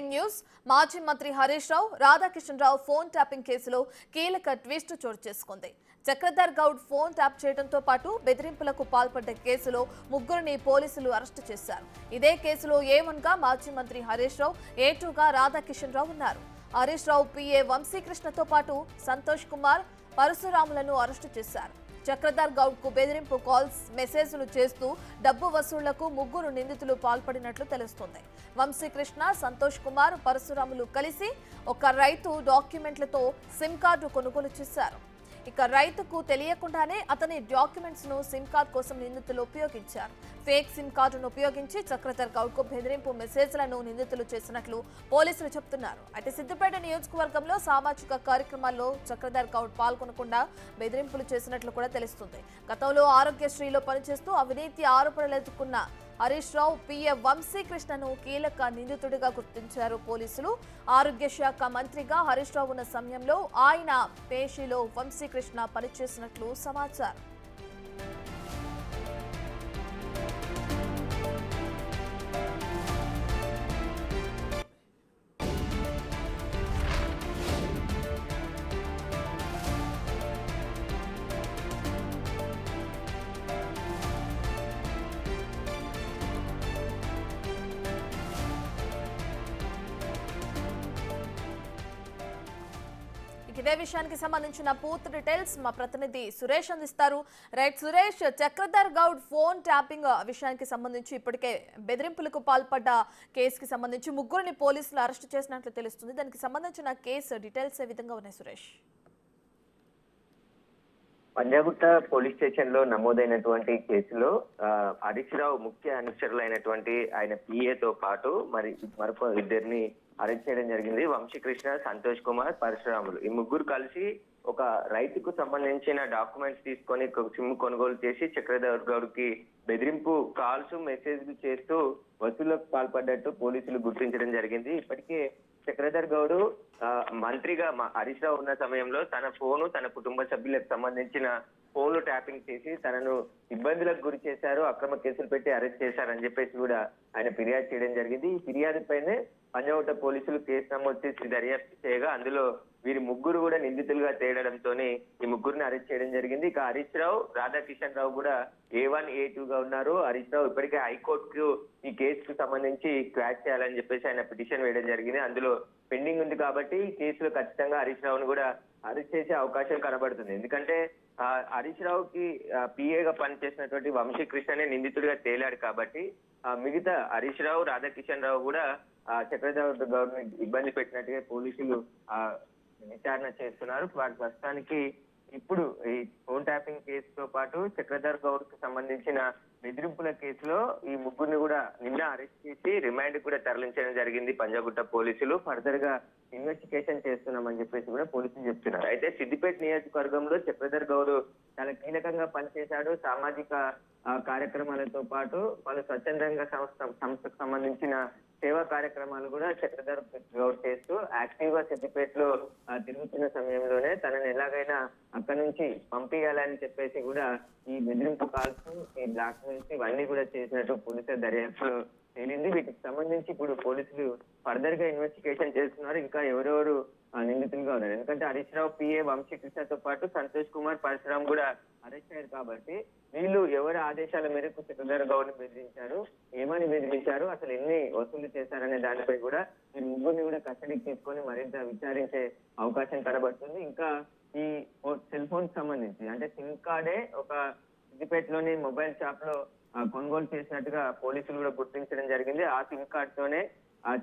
News మాజీ మంత్రి హరీష్ రావు రాధాకిషన్ రావు phone tapping కేసులో కీలక ట్విస్ట్ చోటు చేసుకుంది. చక్రధర్ గౌడ్ ఫోన్ ట్యాప్ చేయడంతో పాటు బెదిరింపులకు పాల్పడ్డ కేసులో ముగ్గురిని పోలీసులు అరెస్టు చేశారు. ఇదే కేసులో A1 గా మాజీ మంత్రి హరీష్ రావు, A2 గా రాధాకిషన్ రావు ఉన్నారు. హరీష్ రావు PA వంశీకృష్ణతో పాటు సంతోష్ కుమార్, పరశురాములను అరెస్టు చేశారు. చక్రధర్ గౌడ్ కు బెదిరింపు కాల్స్, మెసేజ్లు చేస్తూ డబ్బు వసూళ్లకు ముగ్గురు నిందితులు పాల్పడినట్లు తెలుస్తోంది. వంశీకృష్ణ, సంతోష్ కుమార్, పరశురాములు కలిసి ఒక రైతు డాక్యుమెంట్లతో సిమ్ కార్డు కొనుగోలు చేశారు. ఇక రైతుకు తెలియకుండానే అతని డాక్యుమెంట్స్ ను సిమ్ కార్డు కోసం నిందితులు ఉపయోగించారు. ఫేక్ సిమ్ కార్డును ఉపయోగించి చక్రధర్ గౌడ్ కు బెదిరింపు మెసేజ్లను నిందితులు చేసినట్లు పోలీసులు చెబుతున్నారు. అయితే సిద్దిపేట నియోజకవర్గంలో సామాజిక కార్యక్రమాల్లో చక్రధర్ గౌడ్ పాల్గొనకుండా బెదిరింపులు చేసినట్లు కూడా తెలుస్తుంది. గతంలో ఆరోగ్యశ్రీలో పనిచేస్తూ అవినీతి ఆరోపణలు ఎదుర్కొన్న హరీష్ రావు PA వంశీకృష్ణను కీలక నిందితుడిగా గుర్తించారు పోలీసులు. ఆరోగ్య శాఖ మంత్రిగా హరీష్ రావు ఉన్న సమయంలో ఆయన పేషీలో వంశీకృష్ణ పనిచేసినట్లు సమాచారం. ఇదే విషయానికి సంబంధించిన పూర్తి డీటెయిల్స్ మా ప్రతినిధి సురేష్ అందిస్తారు. Right Suresh, Chakradhar Goud phone tapping విషయానికి సంబంధించి ఇప్పటికే బెదిరింపులకు పాల్పడ్డ కేసుకి సంబంధించి ముగ్గురిని పోలీసులు అరెస్టు చేసినట్లు తెలుస్తుంది. దానికి సంబంధించిన కేసు డీటెయిల్స్ ఏ విధంగా ఉన్నాయి సురేష్? పంజాగుట్ట పోలీస్ స్టేషన్ లో నమోదైనటువంటి కేసులో హరీష్ రావు ముఖ్య అనుచరులైనటువంటి ఆయన PAతో పాటు మరొక ఇద్దరిని అరెస్ట్ చేయడం జరిగింది. వంశీకృష్ణ, సంతోష్ కుమార్, పరశురాములు ఈ ముగ్గురు కలిసి ఒక రైతుకు సంబంధించిన డాక్యుమెంట్స్ తీసుకొని సిమ్ కొనుగోలు చేసి చక్రధర్ గౌడ్ కి బెదిరింపు కాల్స్, మెసేజ్లు చేస్తూ వసూళ్లకు పాల్పడ్డట్టు పోలీసులు గుర్తించడం జరిగింది. ఇప్పటికే చక్రధర్ గౌడ్ మంత్రిగా హరీష్ రావు ఉన్న సమయంలో తన ఫోను, తన కుటుంబ సభ్యులకు సంబంధించిన ఫోన్లు ట్యాపింగ్ చేసి తనను ఇబ్బందులకు గురి చేశారు, అక్రమ కేసులు పెట్టి అరెస్ట్ చేశారని చెప్పేసి కూడా ఆయన ఫిర్యాదు చేయడం జరిగింది. ఈ ఫిర్యాదుపైనే పంజాగుట్ట పోలీసులు కేసు నమోదు చేసి దర్యాప్తు చేయగా అందులో వీరి ముగ్గురు కూడా నిందితులుగా తేలడంతో ఈ ముగ్గురిని అరెస్ట్ చేయడం జరిగింది. ఇక హరీష్ రావు, రాధాకిషన్ రావు కూడా A1, A2 గా ఉన్నారు. హరీష్ రావు ఇప్పటికే హైకోర్టుకు ఈ కేసుకు సంబంధించి క్వాష్ చేయాలని చెప్పేసి ఆయన పిటిషన్ వేయడం జరిగింది. అందులో పెండింగ్ ఉంది కాబట్టి ఈ కేసులో ఖచ్చితంగా హరీష్ రావును కూడా అరెస్ట్ చేసే అవకాశం కనబడుతుంది. ఎందుకంటే హరీష్ రావుకి PAగా పనిచేసినటువంటి వంశీకృష్ణనే నిందితుడిగా తేలాడు కాబట్టి మిగతా హరీష్ రావు, రాధాకిషన్ రావు కూడా చక్రధర్ గౌడ్ ని ఇబ్బంది పెట్టినట్టుగా పోలీసులు విచారణ చేస్తున్నారు. వాటి ప్రస్తుతానికి ఇప్పుడు ఈ ఫోన్ ట్యాపింగ్ కేసుతో పాటు చక్రధర్ గౌడ్ కు సంబంధించిన బెదిరింపుల కేసులో ఈ ముగ్గురిని కూడా నిన్న అరెస్ట్ చేసి రిమాండ్ కూడా తరలించడం జరిగింది పంజాగుట్ట పోలీసులు. ఫర్దర్ గా ఇన్వెస్టిగేషన్ చేస్తున్నామని చెప్పేసి కూడా పోలీసులు చెప్తున్నారు. అయితే సిద్దిపేట నియోజకవర్గంలో చక్రధర్ గౌడ్ చాలా కీలకంగా పనిచేశాడు. సామాజిక కార్యక్రమాలతో పాటు పలు స్వచ్ఛందంగా సంస్థకు సంబంధించిన సేవా కార్యక్రమాలు కూడా చక్రధర్ గౌడ్ చేస్తూ యాక్టివ్ గా సిద్దిపేటలో తిరుగుతున్న సమయంలోనే తనని ఎలాగైనా అక్కడి నుంచి పంపించాలని చెప్పేసి కూడా ఈ బెదిరింపు కాల్స్, ఈ బ్లాక్ మెయిల్స్ ఇవన్నీ కూడా చేసినట్టు పోలీసుల దర్యాప్తులో తేలింది. వీటికి సంబంధించి ఇప్పుడు పోలీసులు ఫర్దర్ గా ఇన్వెస్టిగేషన్ చేస్తున్నారు. ఇంకా ఎవరెవరు నిందితులుగా ఉన్నారు. ఎందుకంటే హరీష్ రావు PA వంశీకృష్ణతో పాటు సంతోష్ కుమార్, పరశురామ్ కూడా అరెస్ట్ అయ్యారు కాబట్టి వీళ్ళు ఎవరి ఆదేశాల మేరకు చక్రధర్ గౌడ్ ని బెదిరించారు, ఏమని బెదిరించారు, అసలు ఎన్ని వసూలు చేశారనే దానిపై కూడా ఈ ముగ్గురిని కూడా కస్టడీకి తీసుకొని మరింత విచారించే అవకాశం కనబడుతుంది. ఇంకా ఈ సెల్ ఫోన్ సంబంధించి అంటే సిమ్ కార్డే ఒక సిద్దిపేటలోని మొబైల్ షాప్ లో కొనుగోలు చేసినట్టుగా పోలీసులు కూడా గుర్తించడం జరిగింది. ఆ సిమ్ కార్డ్ తోనే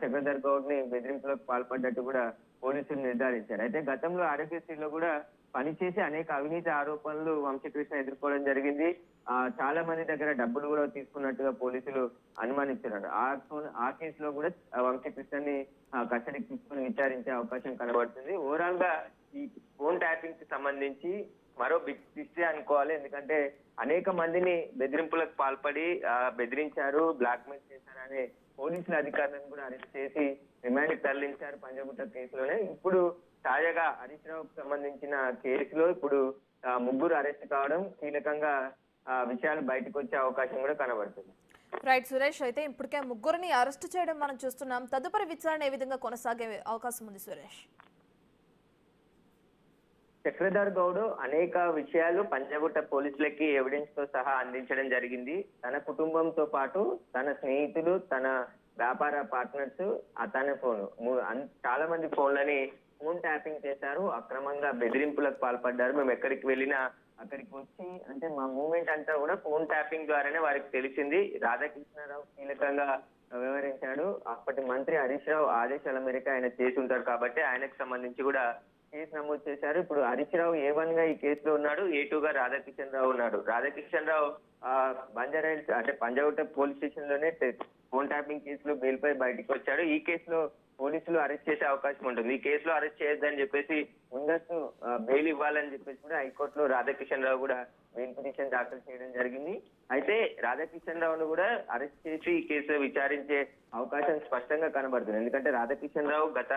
చక్రధర్ గౌడ్ ని బెదిరింపులకు పాల్పడ్డట్టు కూడా పోలీసులు నిర్ధారించారు. అయితే గతంలో ఆరోగ్యశ్రీలో కూడా పనిచేసి అనేక అవినీతి ఆరోపణలు వంశీకృష్ణ ఎదుర్కోవడం జరిగింది. చాలా మంది దగ్గర డబ్బులు కూడా తీసుకున్నట్టుగా పోలీసులు అనుమానిస్తున్నారు. ఆ కేసులో కూడా వంశీకృష్ణని కస్టడీకి తీసుకుని విచారించే అవకాశం కనబడుతుంది. ఓవరాల్ గా ఈ ఫోన్ ట్యాపింగ్ కి సంబంధించి మరో బిగ్ ట్విస్ట్ అనుకోవాలి. ఎందుకంటే అనేక మందిని బెదిరింపులకు పాల్పడి బెదిరించారు, బ్లాక్ మెయిల్ చేశారనే పోలీసుల అధికారులను కూడా అరెస్ట్ చేసి రిమాండ్ తరలించారు పంజాగుట్ట కేసులోనే. ఇప్పుడు తాజాగా హరీష్ రావుకు సంబంధించిన కేసులో ఇప్పుడు ముగ్గురు అరెస్ట్ కావడం కీలకంగా విషయాలు బయటకు వచ్చే అవకాశం కూడా కనబడుతుంది. రైట్ సురేష్, అయితే ఇప్పటికే ముగ్గురిని అరెస్ట్ చేయడం మనం చూస్తున్నాం. తదుపరి విచారణ ఏ విధంగా కొనసాగే అవకాశం ఉంది సురేష్? చక్రధర్ గౌడ్ అనేక విషయాలు పంజాగుట్ట పోలీసులకి ఎవిడెన్స్ తో సహా అందించడం జరిగింది. తన కుటుంబంతో పాటు తన స్నేహితులు, తన వ్యాపార పార్ట్నర్స్, తన ఫోన్ చాలా మంది ఫోన్లని ఫోన్ ట్యాపింగ్ చేశారు. అక్రమంగా బెదిరింపులకు పాల్పడ్డారు. మేము ఎక్కడికి వెళ్ళినా అక్కడికి వచ్చి అంటే మా మూవ్మెంట్ అంతా కూడా ఫోన్ ట్యాపింగ్ ద్వారానే వారికి తెలిసింది. రాధాకృష్ణారావు కీలకంగా వ్యవహరించాడు. అప్పటి మంత్రి హరీష్ రావు ఆదేశాల మేరకు ఆయన చేసి ఉంటారు కాబట్టి ఆయనకు సంబంధించి కూడా కేసు నమోదు చేశారు. ఇప్పుడు హరీష్ రావు A1 గా ఈ కేసులో ఉన్నాడు, A2 గా రాధాకిషన్ రావు ఉన్నాడు. రాధాకిషన్ రావు బంజారాహిల్స్ అంటే పంజాగుట్ట పోలీస్ స్టేషన్ లోనే ఫోన్ ట్యాపింగ్ కేసులో బెయిల్ పై బయటకు వచ్చాడు. ఈ కేసులో పోలీసులు అరెస్ట్ చేసే అవకాశం ఉంటుంది. ఈ కేసులో అరెస్ట్ చేయొద్దని చెప్పేసి ముందస్తు బెయిల్ ఇవ్వాలని చెప్పేసి కూడా హైకోర్టులో రాధాకిషన్ రావు కూడా బెయిల్ పిటిషన్ దాఖలు చేయడం జరిగింది. అయితే రాధాకిషన్ రావును కూడా అరెస్ట్ చేసి ఈ కేసులో విచారించే అవకాశం స్పష్టంగా కనబడుతుంది. ఎందుకంటే రాధాకిషన్ రావు గత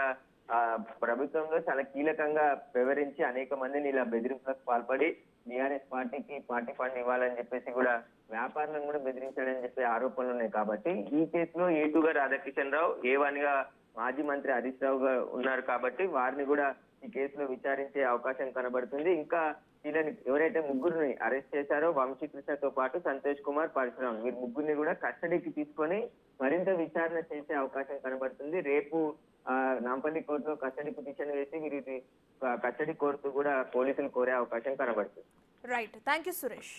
ప్రభుత్వంలో చాలా కీలకంగా వ్యవహరించి అనేక మందిని ఇలా బెదిరింపులకు పాల్పడి బీఆర్ఎస్ పార్టీకి పార్టీ ఫండ్ ఇవ్వాలని చెప్పేసి కూడా వ్యాపారులను కూడా బెదిరించాడని చెప్పే ఆరోపణలు ఉన్నాయి. కాబట్టి ఈ కేసులో A2 గా రాధాకిషన్ రావు, A1 గా మాజీ మంత్రి హరీష్ రావు గారు ఉన్నారు కాబట్టి వారిని కూడా ఈ కేసులో విచారించే అవకాశం కనబడుతుంది. ఇంకా వీళ్ళని ఎవరైతే ముగ్గురిని అరెస్ట్ చేశారో వంశీకృష్ణతో పాటు సంతోష్ కుమార్, పరశురామ్, వీరి ముగ్గురిని కూడా కస్టడీకి తీసుకొని మరింత విచారణ చేసే అవకాశం కనబడుతుంది. రేపు నాంపల్లి కోర్టులో కస్టడీ పిటిషన్ వేసి వీరి కస్టడీ కోర్టు కూడా పోలీసులు కోరే అవకాశం కనబడుతుంది. Right, thank you Suresh.